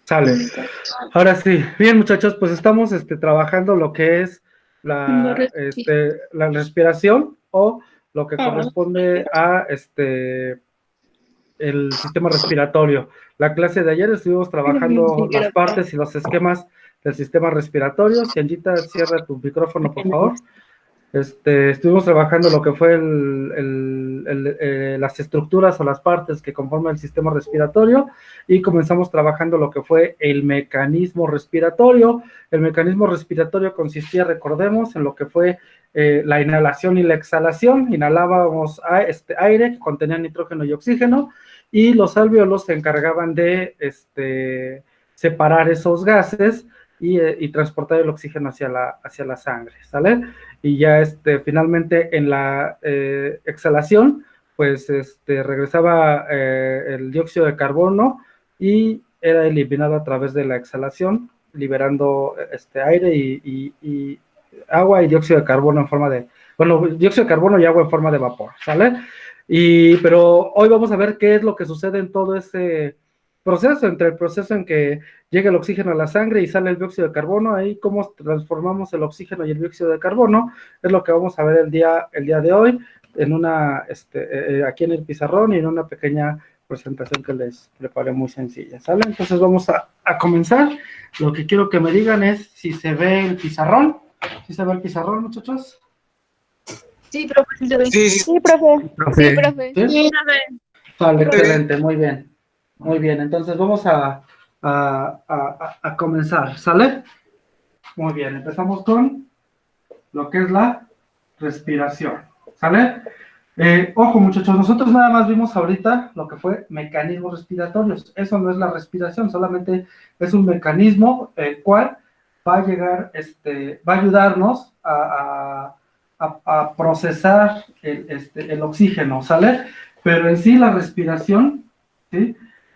Sale. Ahora sí. Bien, muchachos, pues estamos trabajando lo que es la respiración o lo que corresponde a el sistema respiratorio. La clase de ayer estuvimos trabajando las partes y los esquemas del sistema respiratorio. Si Anjita, cierra tu micrófono, por favor. Estuvimos trabajando lo que fue las estructuras o las partes que conforman el sistema respiratorio y comenzamos trabajando lo que fue el mecanismo respiratorio. El mecanismo respiratorio consistía, recordemos, en lo que fue la inhalación y la exhalación. Inhalábamos aire que contenía nitrógeno y oxígeno y los alvéolos se encargaban de separar esos gases y transportar el oxígeno hacia la sangre, ¿sale? Y ya finalmente en la exhalación, pues regresaba el dióxido de carbono y era eliminado a través de la exhalación, liberando aire y agua y dióxido de carbono en forma de, bueno, dióxido de carbono y agua en forma de vapor, ¿sale? Pero hoy vamos a ver qué es lo que sucede en todo ese proceso, entre el proceso en que llega el oxígeno a la sangre y sale el dióxido de carbono, ahí cómo transformamos el oxígeno y el dióxido de carbono, es lo que vamos a ver el día de hoy, en aquí en el pizarrón y en una pequeña presentación que les preparé muy sencilla, ¿sale? Entonces vamos a comenzar. Lo que quiero que me digan es si se ve el pizarrón. ¿Sí se ve el pizarrón, muchachos? Sí, profe, sí se ve. Sí, profe. Sí, profe. ¿sí? Sí, Vale, excelente, muy bien. Muy bien, entonces vamos a comenzar, ¿sale? Muy bien, empezamos con lo que es la respiración, ¿sale? Ojo, muchachos, nosotros nada más vimos ahorita lo que fue mecanismos respiratorios. Eso no es la respiración, solamente es un mecanismo el cual va a llegar, va a ayudarnos a procesar el oxígeno, ¿sale? Pero en sí la respiración, ¿sí?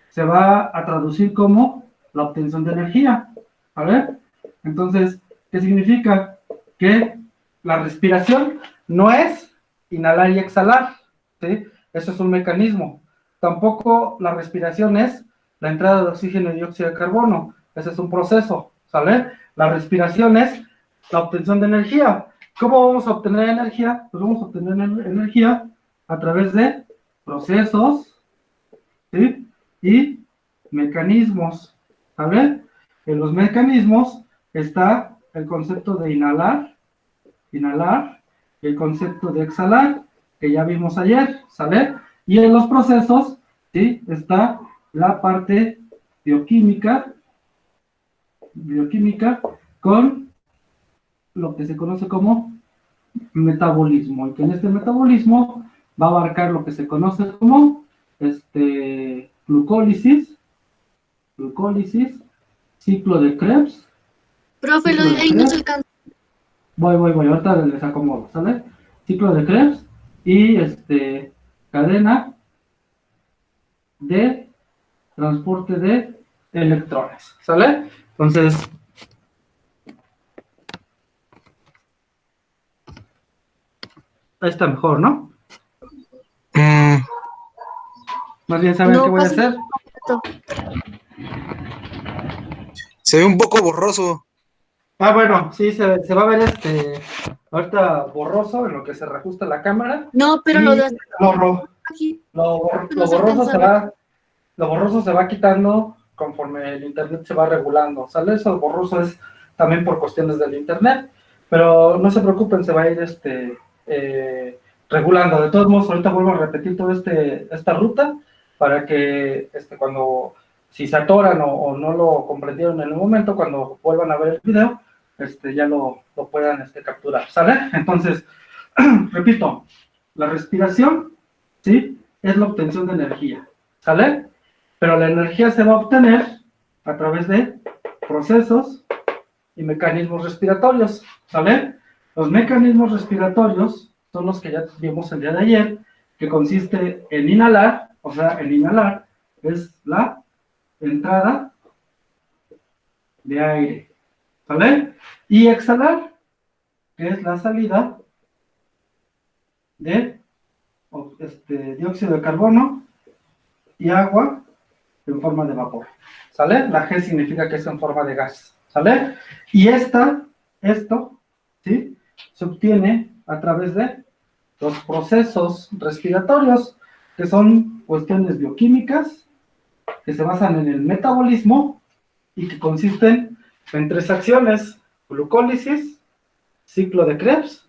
Se va a traducir como la obtención de energía, ¿vale? Entonces, ¿qué significa? Que la respiración no es inhalar y exhalar, ¿sí? Eso es un mecanismo. Tampoco la respiración es la entrada de oxígeno y dióxido de carbono. Ese es un proceso, ¿sale? La respiración es la obtención de energía. ¿Cómo vamos a obtener energía? Pues vamos a obtener energía a través de procesos, ¿sí? Y mecanismos, ¿sale? En los mecanismos está el concepto de inhalar, el concepto de exhalar, que ya vimos ayer, ¿sale? Y en los procesos, ¿sí? Está la parte bioquímica con lo que se conoce como metabolismo, y que en este metabolismo va a abarcar lo que se conoce como glucólisis, ciclo de Krebs. profe, lo de ahí no se alcanza. Voy, ahorita les acomodo, ¿sale? Ciclo de Krebs y cadena de transporte de electrones, ¿sale? Entonces, ahí está mejor, ¿no? Más bien, ¿saben qué voy a hacer? Se ve un poco borroso. Ah, bueno, sí, se va a ver ahorita borroso en lo que se reajusta la cámara. No, pero lo de lo borroso se va quitando conforme el internet se va regulando, ¿sale? Eso borroso es también por cuestiones del internet, pero no se preocupen, se va a ir regulando. De todos modos, ahorita vuelvo a repetir toda esta ruta para que cuando si se atoran o no lo comprendieron en el momento, cuando vuelvan a ver el video, ya lo puedan capturar, ¿sale? Entonces, repito, la respiración, ¿sí? Es la obtención de energía, ¿sale? Pero la energía se va a obtener a través de procesos y mecanismos respiratorios, ¿sale? Los mecanismos respiratorios son los que ya vimos el día de ayer, que consiste en inhalar, o sea, el inhalar es la entrada de aire, ¿sale? Y exhalar, que es la salida de dióxido de carbono y agua en forma de vapor, ¿sale? La G significa que es en forma de gas, ¿sale? Y esto, ¿sí? Se obtiene a través de los procesos respiratorios, que son cuestiones bioquímicas, que se basan en el metabolismo y que consisten en 3 acciones: glucólisis, ciclo de Krebs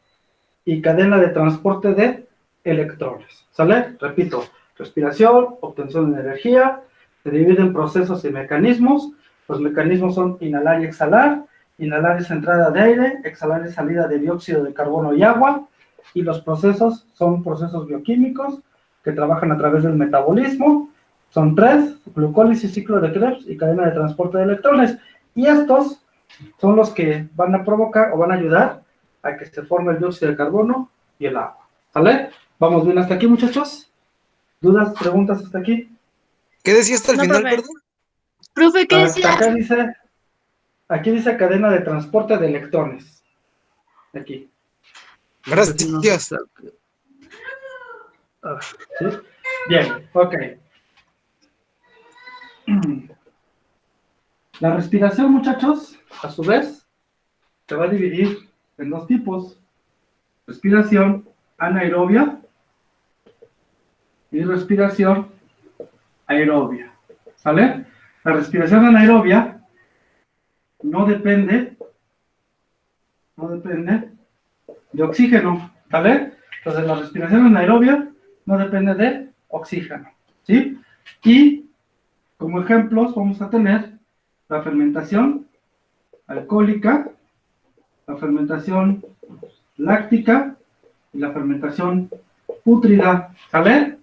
y cadena de transporte de electrones, ¿sale? Repito, respiración, obtención de energía, se divide en procesos y mecanismos. Los mecanismos son inhalar y exhalar. Inhalar es entrada de aire, exhalar es salida de dióxido de carbono y agua, y los procesos son procesos bioquímicos que trabajan a través del metabolismo. Son 3: glucólisis, ciclo de Krebs y cadena de transporte de electrones. Y estos son los que van a provocar o van a ayudar a que se forme el dióxido de carbono y el agua, ¿vale? ¿Vamos bien hasta aquí, muchachos? ¿Dudas, preguntas hasta aquí? ¿Qué decía hasta el No, final, profe. perdón? Profe, ¿qué decía? Aquí dice cadena de transporte de electrones. Aquí. Gracias. ¿Sí? Bien, ok. La respiración, muchachos, a su vez, se va a dividir en 2 tipos: respiración anaerobia y respiración aerobia, ¿sale? La respiración anaerobia no depende de oxígeno, ¿sale? Entonces la respiración anaerobia no depende de oxígeno, ¿sí? Y como ejemplos vamos a tener la fermentación alcohólica, la fermentación láctica y la fermentación pútrida, ¿sale?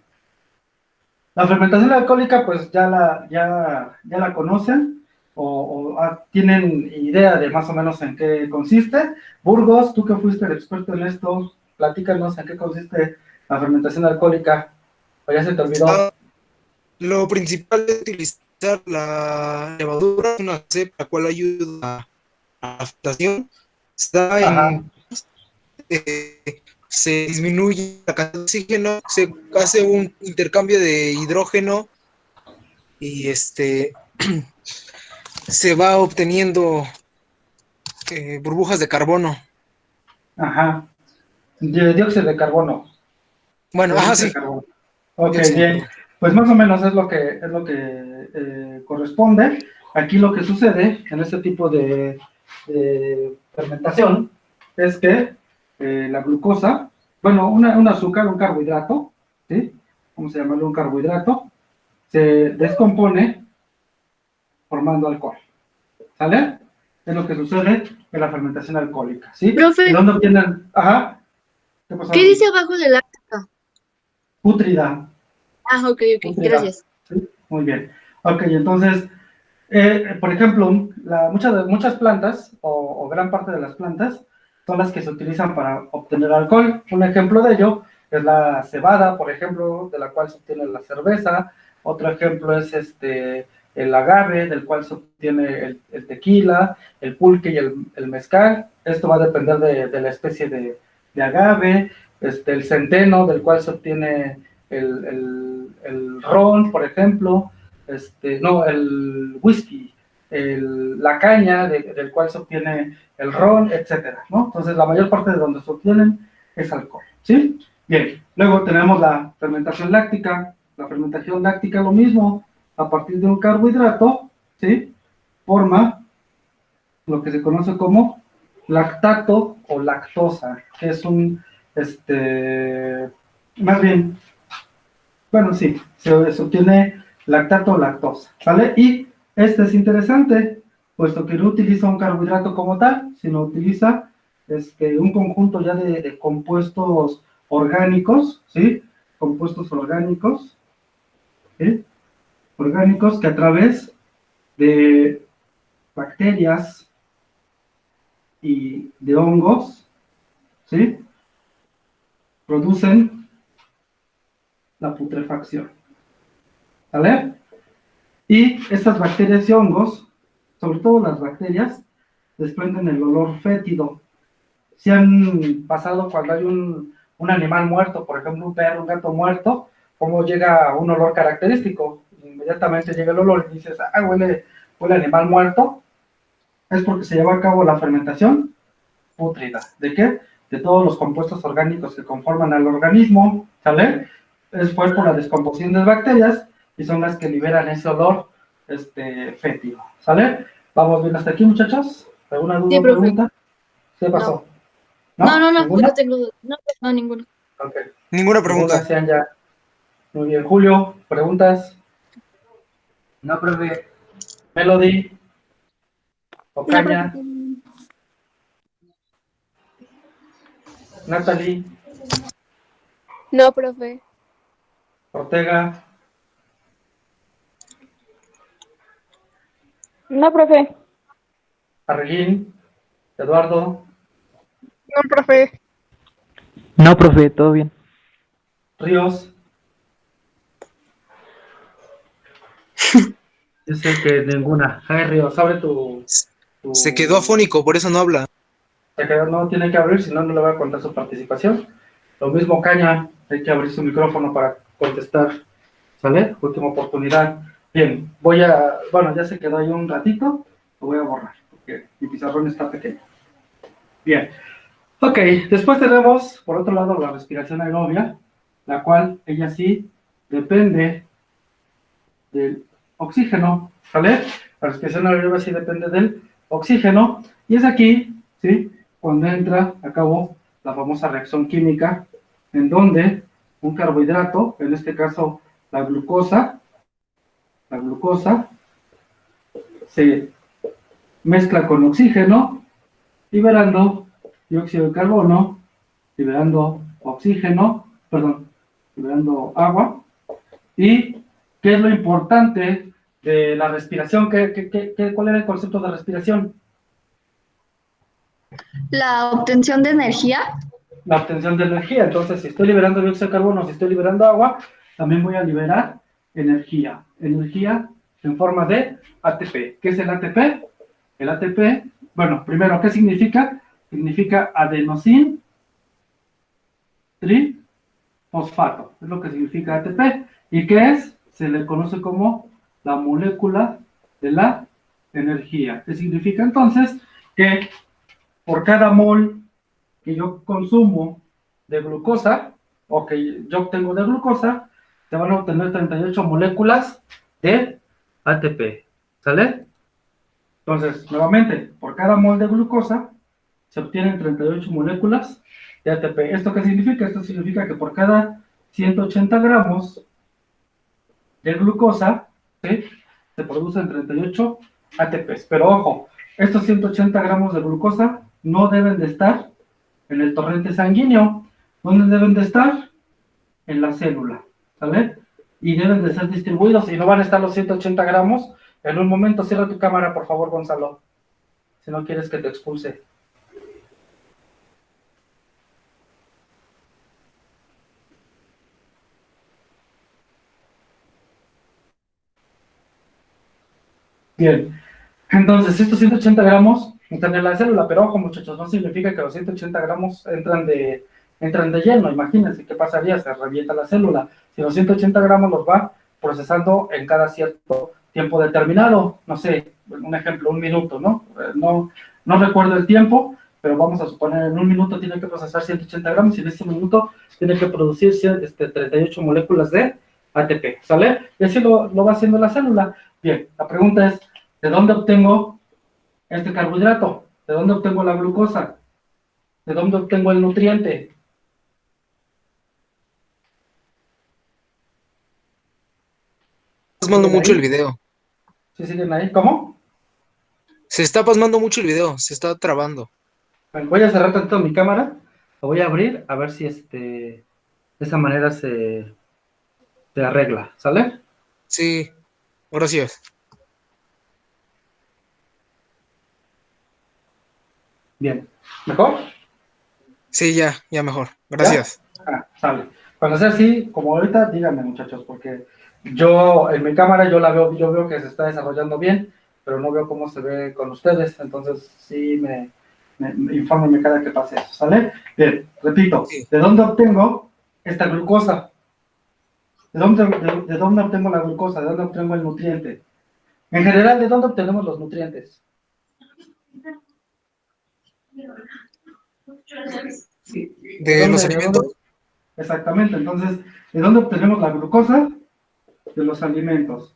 La fermentación alcohólica, pues ya la conocen o tienen idea de más o menos en qué consiste. Burgos, tú que fuiste el experto en esto, platícanos en qué consiste la fermentación alcohólica, o ya se te olvidó. Lo principal es utilizar la levadura, una cepa, la cual ayuda a la fermentación. Está Ajá, se disminuye la cantidad de oxígeno, se hace un intercambio de hidrógeno y se va obteniendo burbujas de carbono. ajá, de dióxido de carbono. Bueno, De dióxido de sí, carbono. Ok, dióxido, bien. perdón. Pues más o menos es lo que corresponde. Aquí lo que sucede en este tipo de fermentación es que la glucosa, bueno, un azúcar, un carbohidrato, ¿sí? Vamos a llamarlo un carbohidrato, se descompone formando alcohol, ¿sale? Es lo que sucede en la fermentación alcohólica, ¿sí? Profe, ¿De dónde obtienen? Ajá. ¿Qué pasó? ¿qué dice abajo de láctica? Pútrida. Ah, ok, Pútrida. gracias. ¿Sí? Muy bien. Ok, entonces, por ejemplo, muchas plantas, o gran parte de las plantas, son las que se utilizan para obtener alcohol. Un ejemplo de ello es la cebada, por ejemplo, de la cual se obtiene la cerveza. Otro ejemplo es el agave, del cual se obtiene el tequila, el pulque y el mezcal. Esto va a depender de la especie de agave. El centeno, del cual se obtiene el ron, por ejemplo. No, el whisky, la caña del cual se obtiene el ron, etcétera, ¿no? Entonces, la mayor parte de donde se obtienen es alcohol, ¿sí? Bien, luego tenemos la fermentación láctica. La fermentación láctica, lo mismo, a partir de un carbohidrato, ¿sí? Forma lo que se conoce como lactato o lactosa, que es más bien, bueno, sí, se obtiene lactato o lactosa, ¿vale? Y este es interesante, puesto que no utiliza un carbohidrato como tal, sino utiliza un conjunto ya de compuestos orgánicos, ¿sí? Compuestos orgánicos, ¿sí? Orgánicos que a través de bacterias y de hongos, ¿sí? Producen la putrefacción, ¿vale? Y estas bacterias y hongos, sobre todo las bacterias, desprenden el olor fétido. Si han pasado cuando hay un animal muerto, por ejemplo un perro, un gato muerto, cómo llega un olor característico, inmediatamente llega el olor y dices, ah, huele animal muerto, es porque se lleva a cabo la fermentación pútrida. ¿De qué? De todos los compuestos orgánicos que conforman al organismo, ¿sale? Fue por la descomposición de bacterias y son las que liberan ese olor fétido, ¿sale? ¿Vamos bien hasta aquí, muchachos? ¿Alguna duda Sí, o profe. pregunta? ¿Qué pasó? No, ¿Ninguna? no tengo duda. No, ninguno. Ok. Ninguna Pregunta. pregunta. Sean ya. Muy bien, Julio, ¿preguntas? No, profe. Melody, No, Ocaña, profe. Natalie, No, profe. Ortega, No, profe. Arreguín, Eduardo, No, profe. No, profe, todo bien. Ríos. Yo sé que ninguna. Ay, Ríos, abre tu... Se quedó afónico, por eso no habla. No tiene que abrir, si no, no le voy a contar su participación. Lo mismo Caña, hay que abrir su micrófono para contestar. ¿Sale? Última oportunidad. Bien, bueno, ya se quedó ahí un ratito, lo voy a borrar, porque mi pizarrón está pequeño. Bien. Ok, después tenemos, por otro lado, la respiración aerobia, la cual ella sí depende del oxígeno, ¿sale? La respiración aerobia sí depende del oxígeno, y es aquí, ¿sí? Cuando entra a cabo la famosa reacción química, en donde un carbohidrato, en este caso la glucosa, se mezcla con oxígeno, liberando dióxido de carbono, liberando liberando agua. ¿Y qué es lo importante de la respiración? ¿Cuál era el concepto de respiración? La obtención de energía. La obtención de energía. Entonces, si estoy liberando dióxido de carbono, si estoy liberando agua, también voy a liberar energía. Energía en forma de ATP. ¿Qué es el ATP? El ATP, bueno, primero, ¿qué significa? Significa adenosín trifosfato. Es lo que significa ATP. ¿Y qué es? Se le conoce como la molécula de la energía. ¿Qué significa entonces? Que por cada mol que yo consumo de glucosa, o que yo obtengo de glucosa, se van a obtener 38 moléculas de ATP. ¿Sale? Entonces, nuevamente, por cada mol de glucosa se obtienen 38 moléculas de ATP. ¿Esto qué significa? Esto significa que por cada 180 gramos de glucosa, ¿sí?, se producen 38 ATPs. Pero ojo, estos 180 gramos de glucosa no deben de estar en el torrente sanguíneo. ¿Dónde deben de estar? En la célula, ¿sale? Y deben de ser distribuidos, y no van a estar los 180 gramos en un momento. Cierra tu cámara, por favor, Gonzalo, si no quieres que te expulse. Bien, entonces estos 180 gramos entran en la célula, pero ojo, muchachos, no significa que los 180 gramos entran de lleno. Imagínense qué pasaría, se revienta la célula. Si los 180 gramos los va procesando en cada cierto tiempo determinado, no sé, un ejemplo, un minuto, ¿no? No recuerdo el tiempo, pero vamos a suponer en un minuto tiene que procesar 180 gramos y en ese minuto tiene que producir 38 moléculas de ATP, ¿sale? Y así lo va haciendo la célula. Bien, la pregunta es, ¿de dónde obtengo este carbohidrato? ¿De dónde obtengo la glucosa? ¿De dónde obtengo el nutriente? Pasmando mucho el video. ¿Sí siguen ahí? ¿Cómo? Se está pasmando mucho el video, se está trabando. Bueno, voy a cerrar tanto mi cámara, lo voy a abrir, a ver si de esa manera se arregla, ¿sale? Sí, gracias. Bien, ¿mejor? Sí, ya mejor. Gracias. Sale. Cuando sea así, como ahorita, díganme, muchachos, porque yo en mi cámara yo veo que se está desarrollando bien, pero no veo cómo se ve con ustedes, entonces sí infórmenme cada que pase eso, ¿sale? Bien, repito, Sí. ¿de dónde obtengo esta glucosa? de dónde obtengo la glucosa? ¿De dónde obtengo el nutriente? En general, ¿de dónde obtenemos los nutrientes? De los alimentos. Exactamente, entonces, ¿de dónde obtenemos la glucosa? De los alimentos.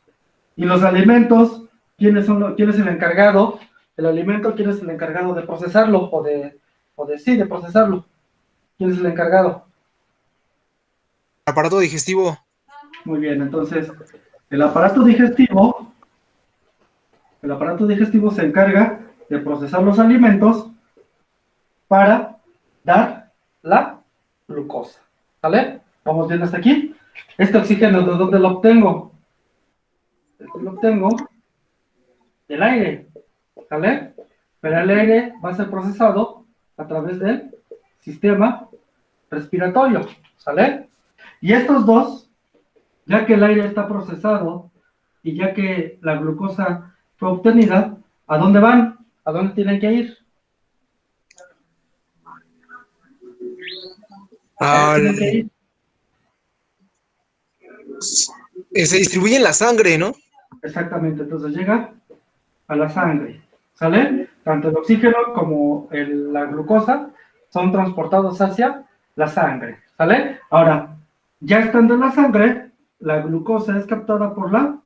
Y los alimentos, ¿quién es el encargado del alimento? ¿Quién es el encargado de procesarlo? De procesarlo. ¿Quién es el encargado? Aparato digestivo. Muy bien, entonces, el aparato digestivo se encarga de procesar los alimentos para dar la glucosa. ¿Vale? ¿Vamos bien hasta aquí? Este oxígeno, ¿de dónde lo obtengo? Lo obtengo del aire. ¿Vale? Pero el aire va a ser procesado a través del sistema respiratorio. ¿Sale? Y estos dos, ya que el aire está procesado y ya que la glucosa fue obtenida, ¿a dónde van? ¿A dónde tienen que ir? ¿A dónde tienen que ir? Se distribuye en la sangre, ¿no? Exactamente, entonces llega a la sangre, ¿sale? Tanto el oxígeno como la glucosa son transportados hacia la sangre, ¿sale? Ahora, ya estando en la sangre, la glucosa es captada por la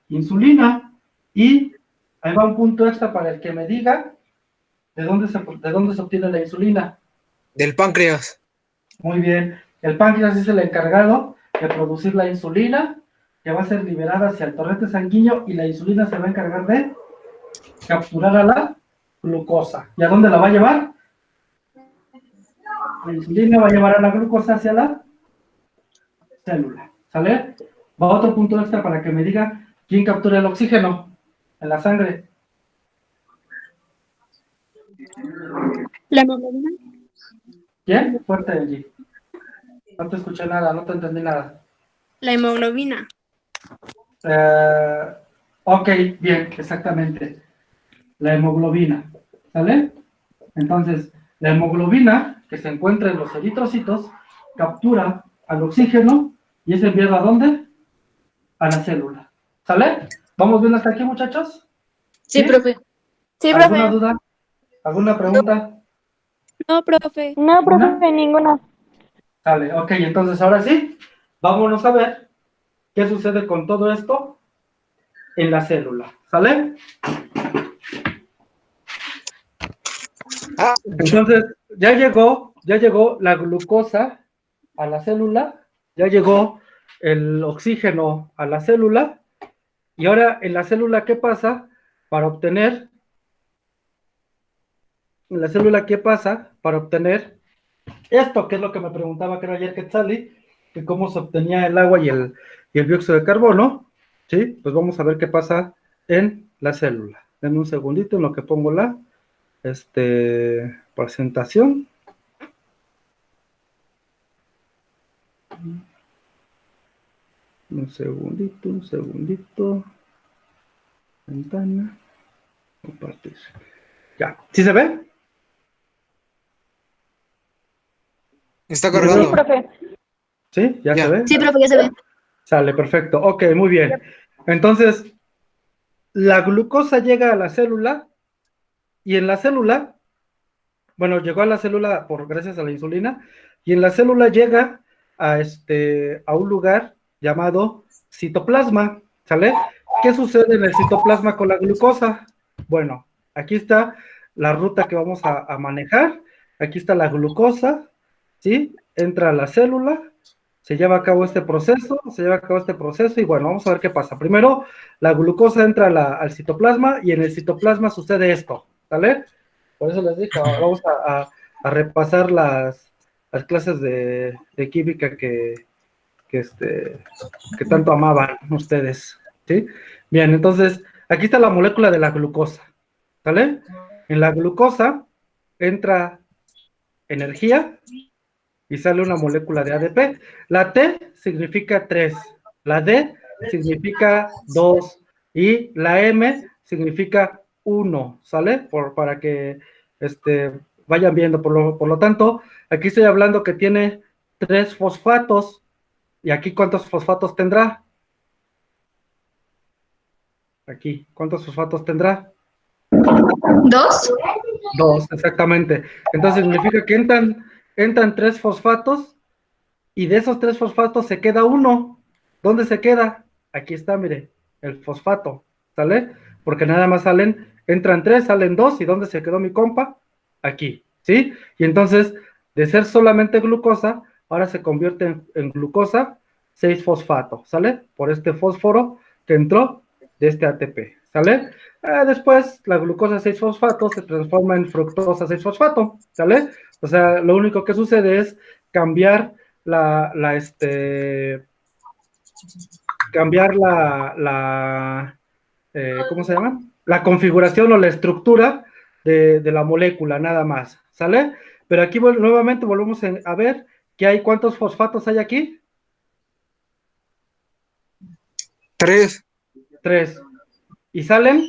insulina y ahí va un punto extra para el que me diga de dónde se obtiene la insulina. Del páncreas. Muy bien, el páncreas es el encargado de producir la insulina que va a ser liberada hacia el torrente sanguíneo y la insulina se va a encargar de capturar a la glucosa. ¿Y a dónde la va a llevar? La insulina va a llevar a la glucosa hacia la célula, ¿sale? Va otro punto extra para que me diga quién captura el oxígeno en la sangre. La hemoglobina. ¿Quién? Fuerte allí. No te escuché nada, no te entendí nada. La hemoglobina. Ok, bien, exactamente. La hemoglobina, ¿sale? Entonces, la hemoglobina, que se encuentra en los eritrocitos, captura al oxígeno y es enviado ¿a dónde? A la célula, ¿sale? ¿Vamos bien hasta aquí, muchachos? Sí, profe. Sí, ¿Alguna profe. duda? ¿Alguna pregunta? No, profe. No, ¿Ninguna? profe, ninguna. Sale, ok, entonces ahora sí, vámonos a ver qué sucede con todo esto en la célula, ¿sale? Entonces, ya llegó la glucosa a la célula, ya llegó el oxígeno a la célula, y ahora en la célula, ¿qué pasa? Para obtener esto, que es lo que me preguntaba creo ayer Quetzali, que cómo se obtenía el agua y el dióxido de carbono, ¿sí? Pues vamos a ver qué pasa en la célula. Denme un segundito en lo que pongo la presentación. Un segundito. Ventana. Compartir. Ya. ¿Sí se ve? Está Sí, cargando. profe. ¿Sí? ¿Ya se ve? Sí, profe, ya se ve. Sale, perfecto. Ok, muy bien. Entonces, la glucosa llega a la célula y en la célula, bueno, llegó a la célula gracias a la insulina, y en la célula llega a un lugar llamado citoplasma, ¿sale? ¿Qué sucede en el citoplasma con la glucosa? Bueno, aquí está la ruta que vamos a manejar. Aquí está la glucosa, ¿sí? Entra a la célula, se lleva a cabo este proceso, y bueno, vamos a ver qué pasa. Primero, la glucosa entra al citoplasma y en el citoplasma sucede esto, ¿vale? Por eso les dije, vamos a repasar las clases de química que tanto amaban ustedes, ¿sí? Bien, entonces, aquí está la molécula de la glucosa, ¿vale? En la glucosa entra energía y sale una molécula de ADP. La T significa 3, la D significa 2 y la M significa 1, ¿sale? Para que vayan viendo. Por lo tanto, aquí estoy hablando que tiene 3 fosfatos, ¿Y aquí cuántos fosfatos tendrá? Aquí, ¿cuántos fosfatos tendrá? 2. 2, exactamente. Entonces significa que entran 3 fosfatos y de esos 3 fosfatos se queda uno. ¿Dónde se queda? Aquí está, mire, el fosfato, ¿sale? Porque nada más entran 3, salen 2, ¿y dónde se quedó mi compa? Aquí, ¿sí? Y entonces, de ser solamente glucosa, ahora se convierte en glucosa 6-fosfato, ¿sale? Por este fósforo que entró de este ATP, ¿sale? Después, la glucosa 6-fosfato se transforma en fructosa 6-fosfato, ¿sale? O sea, lo único que sucede es cambiar ¿cómo se llama? La configuración o la estructura de la molécula, nada más, ¿sale? Pero aquí nuevamente volvemos a ver que hay, ¿cuántos fosfatos hay aquí? 3. 3. ¿Y salen?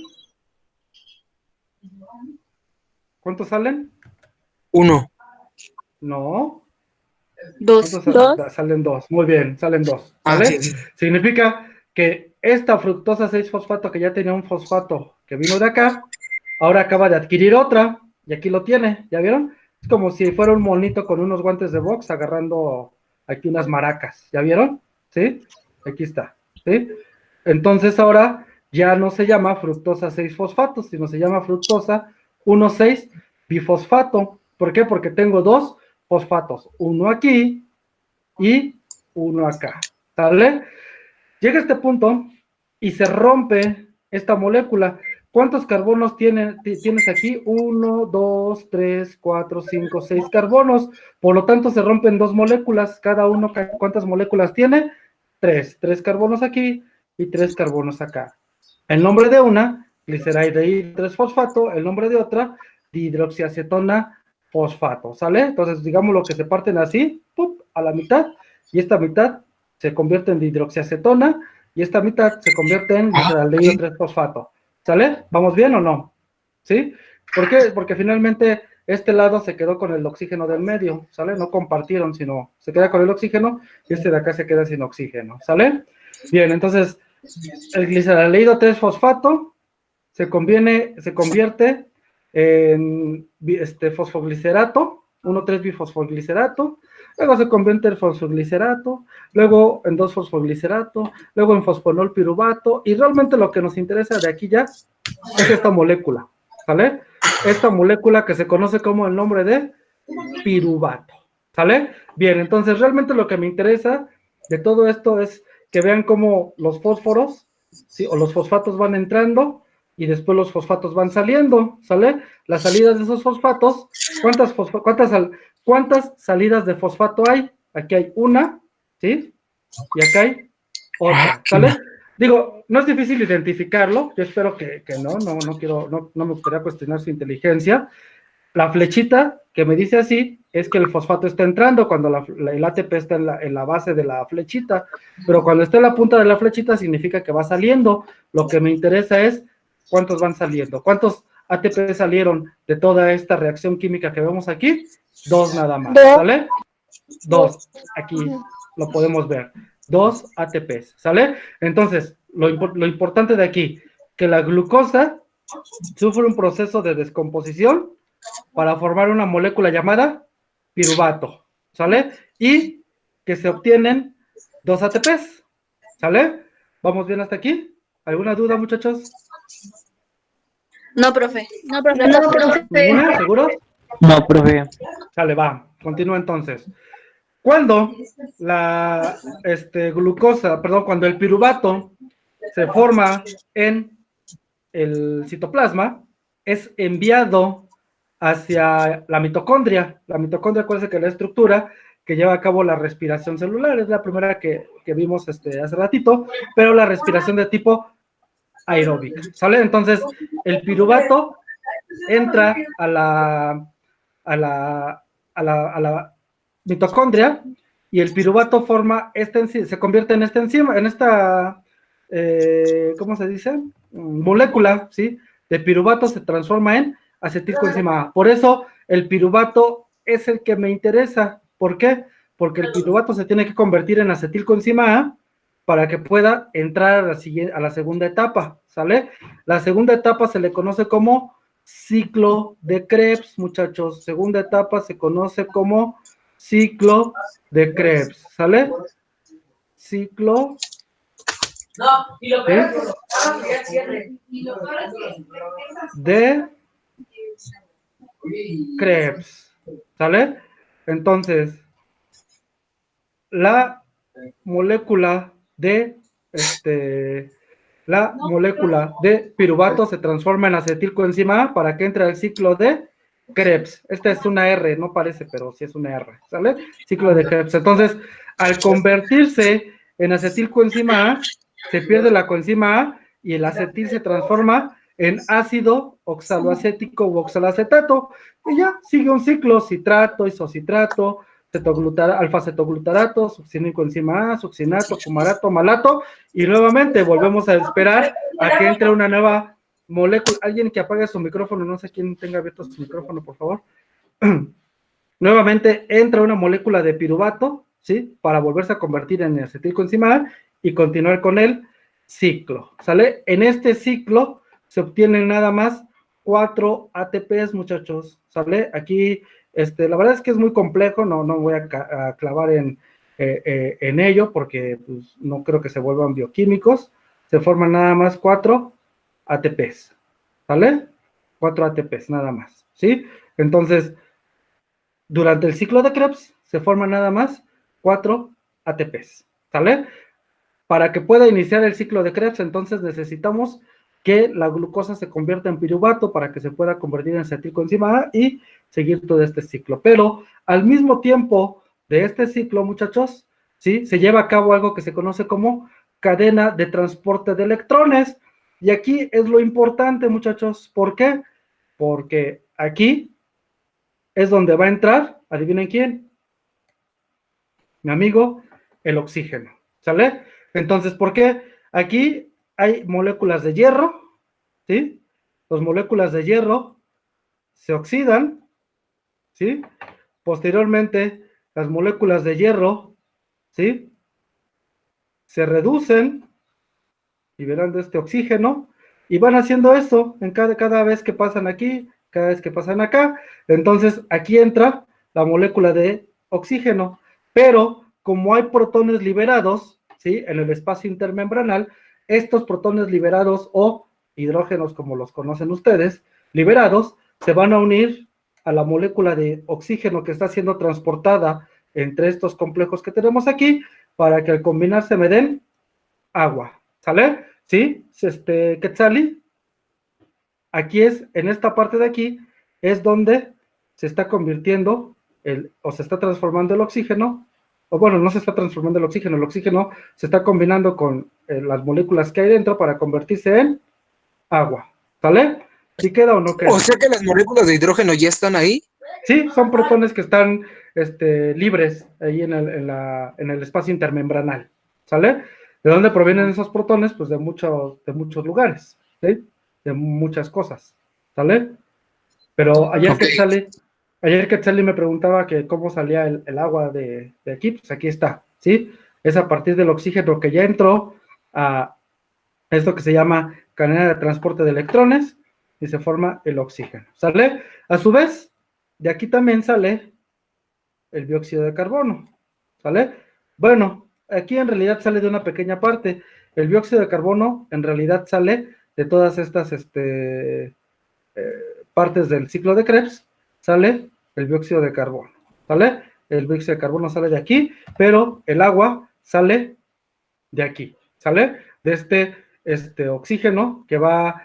¿Cuántos salen? 1. No. 2. Salen 2. Muy bien, salen 2. Ah, ¿Vale? sí. Significa que esta fructosa 6-fosfato que ya tenía un fosfato que vino de acá, ahora acaba de adquirir otra, y aquí lo tiene, ¿ya vieron? Es como si fuera un monito con unos guantes de box agarrando aquí unas maracas, ¿ya vieron? ¿Sí? Aquí está, ¿sí? Entonces ahora ya no se llama fructosa 6-fosfato, sino se llama fructosa 1,6-bifosfato. ¿Por qué? Porque tengo 2 fosfatos, uno aquí y uno acá, ¿sale? Llega este punto y se rompe esta molécula. ¿Cuántos carbonos tienes aquí? 1, 2, 3, 4, 5, 6 carbonos. Por lo tanto, se rompen 2 moléculas. Cada uno, ¿cuántas moléculas tiene? 3. 3 carbonos aquí y 3 carbonos acá. El nombre de una, gliceraldehído 3-fosfato. El nombre de otra, dihidroxiacetona fosfato. ¿Sale? Entonces, digamos lo que se parten así, ¡pup!, a la mitad, y esta mitad se convierte en dihidroxiacetona, y esta mitad se convierte en gliceraldehído 3-fosfato. ¿Sale? ¿Vamos bien o no? ¿Sí? ¿Por qué? Porque finalmente este lado se quedó con el oxígeno del medio, ¿sale? No compartieron, sino se queda con el oxígeno, y este de acá se queda sin oxígeno, ¿sale? Bien, entonces, el gliceraldehído 3-fosfato se convierte en fosfoglicerato, 1,3-bifosfoglicerato, luego se convierte en fosfoglicerato, luego en 2-fosfoglicerato, luego en fosfonol piruvato, y realmente lo que nos interesa de aquí ya es esta molécula, ¿sale? Esta molécula que se conoce como el nombre de piruvato, ¿sale? Bien, entonces realmente lo que me interesa de todo esto es que vean cómo los fósforos, ¿sí?, o los fosfatos van entrando y después los fosfatos van saliendo, ¿sale? Las salidas de esos fosfatos, ¿cuántas salidas de fosfato hay? Aquí hay una, ¿sí? Y acá hay otra, ¿sale? Digo, no es difícil identificarlo, yo espero que no me gustaría cuestionar su inteligencia. La flechita que me dice así es que el fosfato está entrando cuando el ATP está en la base de la flechita, pero cuando está en la punta de la flechita significa que va saliendo. Lo que me interesa es cuántos van saliendo. ¿Cuántos ATP salieron de toda esta reacción química que vemos aquí? 2 nada más, ¿sale? 2, aquí lo podemos ver. 2 ATPs, ¿sale? Entonces, lo importante de aquí, que la glucosa sufre un proceso de descomposición para formar una molécula llamada piruvato, ¿sale? Y que se obtienen 2 ATPs, ¿sale? ¿Vamos bien hasta aquí? ¿Alguna duda, muchachos? No, profe. No, profe. No, profe. ¿Ninguna? ¿Seguros? No, profe. Sale, va. Continúa entonces. Cuando cuando el piruvato se forma en el citoplasma, es enviado hacia la mitocondria. La mitocondria, acuérdense que es la estructura que lleva a cabo la respiración celular, es la primera que vimos hace ratito, pero la respiración de tipo aeróbica, ¿sale? Entonces, el piruvato entra a la mitocondria y el piruvato se convierte en esta enzima, en esta, ¿cómo se dice? Molécula, ¿sí? De piruvato se transforma en acetilcoenzima A. Por eso el piruvato es el que me interesa. ¿Por qué? Porque el piruvato se tiene que convertir en acetilcoenzima A para que pueda entrar a la segunda etapa, ¿sale? La segunda etapa se le conoce como ciclo de Krebs, muchachos. Segunda etapa se conoce como ciclo de Krebs, ¿sale? Ciclo de Krebs, ¿sale? Entonces, la molécula de piruvato se transforma en acetilcoenzima A para que entre al ciclo de Krebs. Esta es una R, no parece, pero sí es una R, ¿sale? Ciclo de Krebs. Entonces, al convertirse en acetilcoenzima A, se pierde la coenzima A y el acetil se transforma en ácido oxaloacético u oxalacetato. Y ya sigue un ciclo: citrato, isocitrato, alfa-cetoglutarato, succinilcoenzima A, succinato, fumarato, malato, y nuevamente volvemos a esperar a que entre una nueva molécula. Alguien que apague su micrófono, no sé quién tenga abierto su micrófono, por favor. Nuevamente entra una molécula de piruvato, ¿sí? Para volverse a convertir en acetilcoenzima A y continuar con el ciclo, ¿sale? En este ciclo se obtienen nada más 4 ATPs, muchachos, ¿sale? Aquí, la verdad es que es muy complejo, no voy a clavar en ello, porque pues, no creo que se vuelvan bioquímicos. Se forman nada más 4 ATPs, ¿sale? 4 ATPs, nada más, ¿sí? Entonces, durante el ciclo de Krebs se forman nada más 4 ATPs, ¿sale? Para que pueda iniciar el ciclo de Krebs, entonces necesitamos que la glucosa se convierta en piruvato para que se pueda convertir en acetilcoenzima A y seguir todo este ciclo. Pero al mismo tiempo de este ciclo, muchachos, ¿sí? Se lleva a cabo algo que se conoce como cadena de transporte de electrones. Y aquí es lo importante, muchachos. ¿Por qué? Porque aquí es donde va a entrar, adivinen quién, mi amigo, el oxígeno, ¿sale? Entonces, ¿por qué? Aquí hay moléculas de hierro, ¿sí? Las moléculas de hierro se oxidan, ¿sí? Posteriormente, las moléculas de hierro, ¿sí? Se reducen, liberando este oxígeno, y van haciendo esto en cada vez que pasan aquí, cada vez que pasan acá. Entonces, aquí entra la molécula de oxígeno, pero como hay protones liberados, ¿sí? En el espacio intermembranal, estos protones liberados o hidrógenos, como los conocen ustedes, liberados, se van a unir a la molécula de oxígeno que está siendo transportada entre estos complejos que tenemos aquí, para que al combinarse me den agua, ¿sale? ¿Sí? Quetzali, aquí en esta parte de aquí, es donde se está convirtiendo, o se está transformando el oxígeno, o bueno, no se está transformando el oxígeno se está combinando con las moléculas que hay dentro para convertirse en agua, ¿sale? ¿Sí queda o no queda? O sea que las moléculas de hidrógeno ya están ahí. Sí, son protones que están libres ahí en el espacio intermembranal, ¿sale? ¿De dónde provienen esos protones? Pues de muchos lugares, ¿sí? De muchas cosas, ¿sale? Pero ayer Quetzali me preguntaba que cómo salía el agua de aquí, pues aquí está, ¿sí? Es a partir del oxígeno que ya entró a esto que se llama cadena de transporte de electrones y se forma el oxígeno, ¿sale? A su vez, de aquí también sale el dióxido de carbono, ¿sale? Bueno, aquí en realidad sale de una pequeña parte. El dióxido de carbono en realidad sale de todas estas partes del ciclo de Krebs, sale el dióxido de carbono, ¿sale? El dióxido de carbono sale de aquí, pero el agua sale de aquí, ¿sale? De este oxígeno que va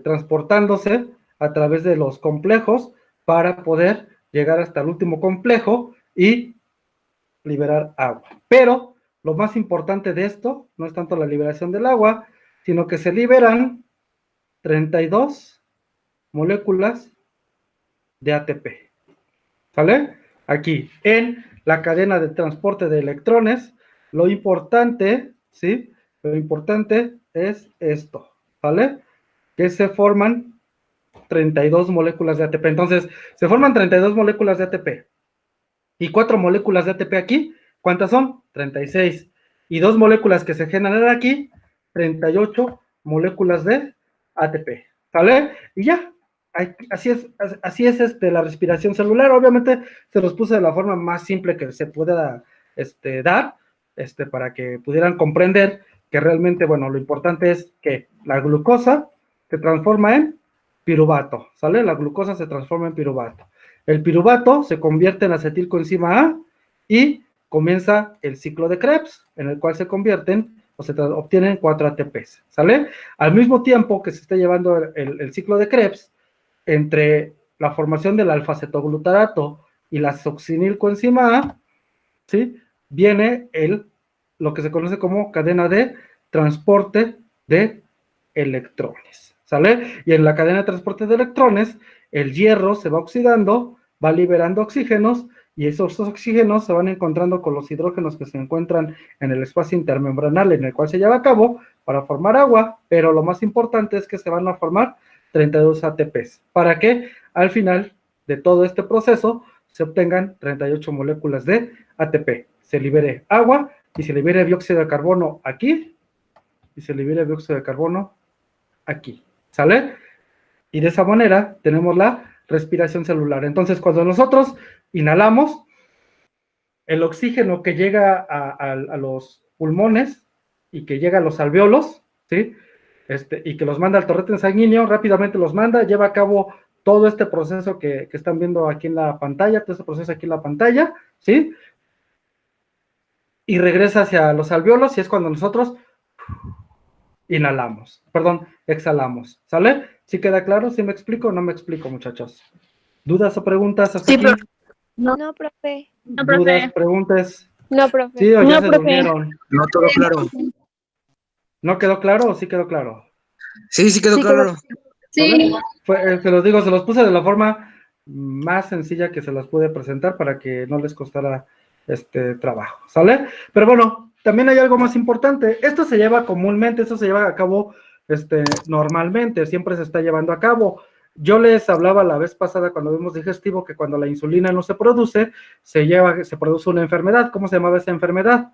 transportándose a través de los complejos para poder llegar hasta el último complejo y liberar agua. Pero lo más importante de esto no es tanto la liberación del agua, sino que se liberan 32 moléculas de ATP, ¿sale? Aquí, en la cadena de transporte de electrones, lo importante, ¿sí? Lo importante es esto, ¿vale? Que se forman 32 moléculas de ATP. Entonces, se forman 32 moléculas de ATP. y 4 moléculas de ATP aquí, ¿cuántas son? 36. Y 2 moléculas que se generan aquí, 38 moléculas de ATP, ¿sale? Y ya, así es la respiración celular. Obviamente se los puse de la forma más simple que se pueda dar, para que pudieran comprender que realmente, bueno, lo importante es que la glucosa se transforma en piruvato, ¿sale? La glucosa se transforma en piruvato. El piruvato se convierte en acetilcoenzima A y comienza el ciclo de Krebs, en el cual se convierten o se obtienen 4 ATPs, ¿sale? Al mismo tiempo que se está llevando el ciclo de Krebs, entre la formación del alfa-cetoglutarato y la succinilcoenzima A, ¿sí? Viene lo que se conoce como cadena de transporte de electrones, ¿sale? Y en la cadena de transporte de electrones, el hierro se va oxidando, va liberando oxígenos, y esos oxígenos se van encontrando con los hidrógenos que se encuentran en el espacio intermembranal en el cual se lleva a cabo para formar agua, pero lo más importante es que se van a formar 32 ATPs, para que al final de todo este proceso se obtengan 38 moléculas de ATP, se libere agua y se libere dióxido de carbono aquí, y se libere dióxido de carbono aquí, ¿sale? Y de esa manera tenemos la respiración celular. Entonces, cuando nosotros inhalamos, el oxígeno que llega a los pulmones y que llega a los alvéolos, ¿sí? Y que los manda al torrente sanguíneo, rápidamente los manda, lleva a cabo todo este proceso que están viendo aquí en la pantalla, todo este proceso aquí en la pantalla, ¿sí? Y regresa hacia los alvéolos y es cuando nosotros exhalamos, ¿sale? ¿Sí queda claro? ¿Sí me explico o no me explico, muchachos? ¿Dudas o preguntas hasta Sí, aquí? profe. No, profe. No, profe. ¿Dudas, preguntas? No, profe. ¿Sí o ya No, se profe. durmieron? No, todo claro. ¿No quedó claro o sí quedó claro? Sí, sí quedó Sí, claro. Sí. Se los digo, se los puse de la forma más sencilla que se las pude presentar para que no les costara trabajo, ¿sale? Pero bueno, también hay algo más importante. Esto se lleva comúnmente, esto se lleva a cabo normalmente, siempre se está llevando a cabo. Yo les hablaba la vez pasada cuando vimos digestivo que cuando la insulina no se produce, se produce una enfermedad. ¿Cómo se llamaba esa enfermedad?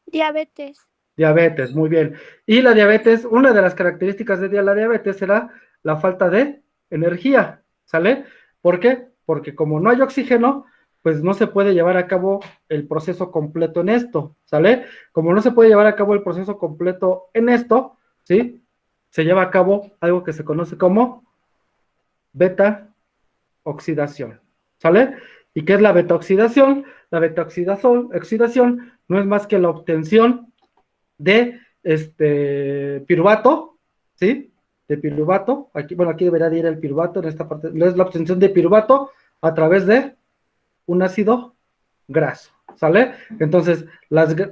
Diabetes. Diabetes, muy bien. Y la diabetes, una de las características de la diabetes será la falta de energía, ¿sale? ¿Por qué? Porque como no hay oxígeno, pues no se puede llevar a cabo el proceso completo en esto, ¿sale? Como no se puede llevar a cabo el proceso completo en esto, ¿sí? Se lleva a cabo algo que se conoce como beta oxidación, ¿sale? ¿Y qué es la beta oxidación? La beta oxidación no es más que la obtención de piruvato, ¿sí? De piruvato, aquí debería de ir el piruvato, en esta parte, es la obtención de piruvato a través de un ácido graso, ¿sale? Entonces,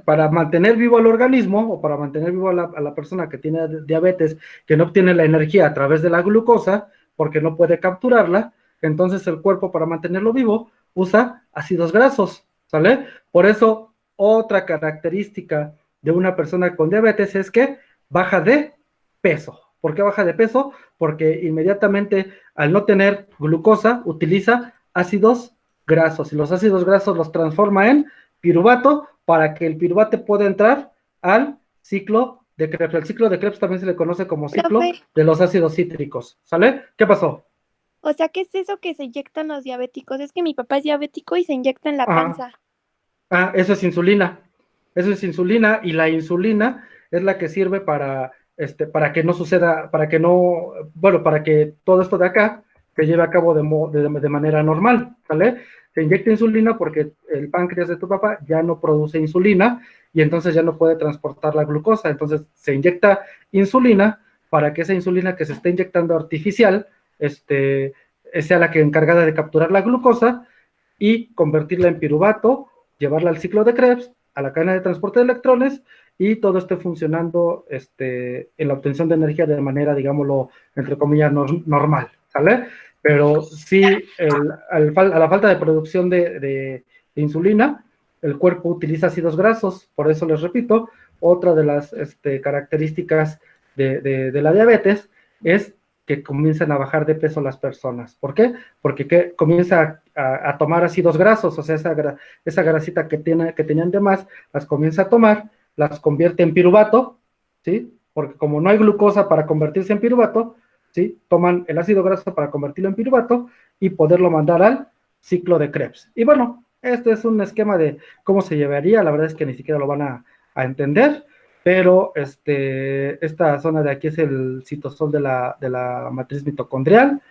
para mantener vivo al organismo, o para mantener vivo a la persona que tiene diabetes, que no obtiene la energía a través de la glucosa, porque no puede capturarla, entonces el cuerpo, para mantenerlo vivo, usa ácidos grasos, ¿sale? Por eso, otra característica de una persona con diabetes es que baja de peso. ¿Por qué baja de peso? Porque inmediatamente, al no tener glucosa, utiliza ácidos grasos, y los ácidos grasos los transforma en piruvato para que el piruvato pueda entrar al ciclo de Krebs. El ciclo de Krebs también se le conoce como ciclo Profe. de los ácidos cítricos, ¿sale? ¿Qué pasó? O sea, ¿qué es eso que se inyectan los diabéticos? Es que mi papá es diabético y se inyecta en la Ajá. panza. Eso es insulina. Eso es insulina, y la insulina es la que sirve para que no suceda, para que todo esto de acá se lleve a cabo de manera normal, ¿vale? Se inyecta insulina porque el páncreas de tu papá ya no produce insulina y entonces ya no puede transportar la glucosa, entonces se inyecta insulina para que esa insulina que se está inyectando artificial, sea la que encargada de capturar la glucosa y convertirla en piruvato, llevarla al ciclo de Krebs, a la cadena de transporte de electrones, y todo esté funcionando en la obtención de energía de manera, digámoslo, entre comillas, normal, ¿sale? Pero sí, a la falta de producción de insulina, el cuerpo utiliza ácidos grasos. Por eso les repito, otra de las características de la diabetes es que comiencen a bajar de peso las personas. ¿Por qué? Porque comienza a tomar ácidos grasos, o sea, esa grasita que tenían de más, las comienza a tomar, las convierte en piruvato, ¿sí? Porque como no hay glucosa para convertirse en piruvato, ¿sí? Toman el ácido graso para convertirlo en piruvato y poderlo mandar al ciclo de Krebs. Y bueno, este es un esquema de cómo se llevaría, la verdad es que ni siquiera lo van a entender, pero esta zona de aquí es el citosol de la matriz mitocondrial.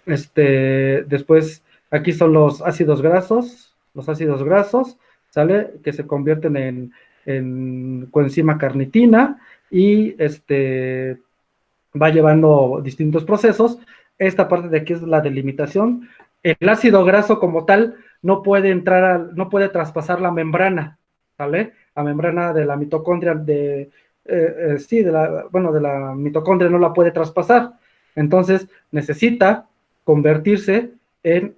Después aquí son los ácidos grasos, ¿sale? Que se convierten en coenzima carnitina y va llevando distintos procesos. Esta parte de aquí es la delimitación. El ácido graso como tal no puede no puede traspasar la membrana, ¿vale? La membrana de la mitocondria, de la mitocondria no la puede traspasar. Entonces necesita convertirse en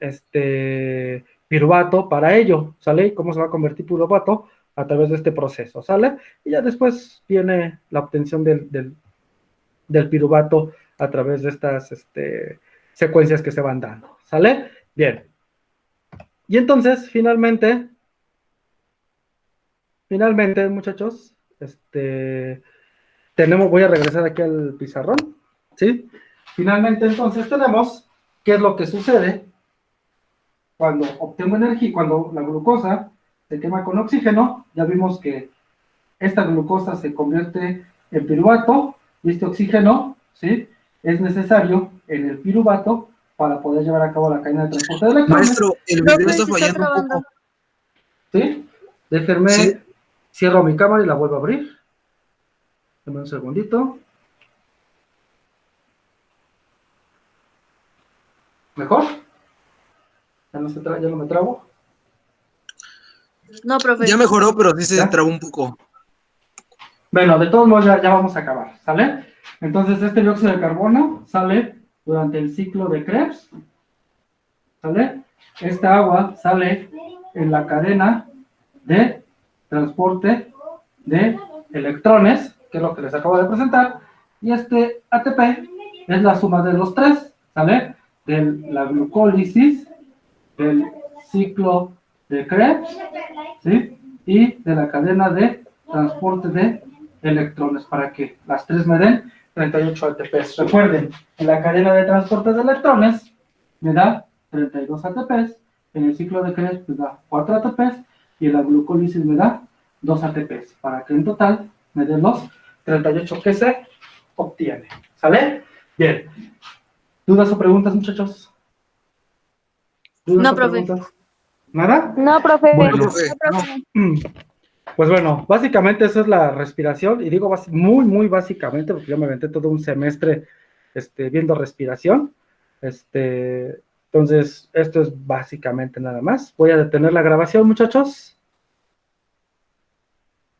piruvato para ello, ¿sale? ¿Y cómo se va a convertir piruvato? A través de este proceso, ¿sale? Y ya después viene la obtención del piruvato a través de estas secuencias que se van dando, ¿sale? Bien. Y entonces, finalmente, muchachos, voy a regresar aquí al pizarrón, ¿sí? Finalmente, entonces, tenemos qué es lo que sucede cuando obtengo energía, cuando la glucosa se quema con oxígeno. Ya vimos que esta glucosa se convierte en piruvato y este oxígeno, ¿sí? Es necesario en el piruvato para poder llevar a cabo la cadena de transporte de electrones. Maestro, el Profe, video está se está fallando un trabando. poco. ¿Sí? Déjenme, Sí. cierro mi cámara y la vuelvo a abrir. Dame un segundito. ¿Mejor? ¿Ya no me trabo? No, profe. Ya mejoró, pero sí se ¿Ya? trabó un poco. Bueno, de todos modos ya vamos a acabar, ¿sale? Entonces este dióxido de carbono sale durante el ciclo de Krebs, ¿sale? Esta agua sale en la cadena de transporte de electrones, que es lo que les acabo de presentar, y este ATP es la suma de los tres, ¿sale? De la glucólisis, del ciclo de Krebs, ¿sí? Y de la cadena de transporte de electrones, para que las tres me den 38 ATPs. Recuerden, en la cadena de transporte de electrones me da 32 ATPs, en el ciclo de Krebs me da 4 ATPs, y en la glucólisis me da 2 ATPs, para que en total me den los 38 que se obtiene. ¿Sale? Bien. ¿Dudas o preguntas, muchachos? ¿Dudas No, o profe. preguntas? ¿Nada? No, profe. Bueno. Profe, Pues bueno, básicamente eso es la respiración, y digo muy, muy básicamente, porque yo me aventé todo un semestre viendo respiración. Entonces, esto es básicamente nada más. Voy a detener la grabación, muchachos.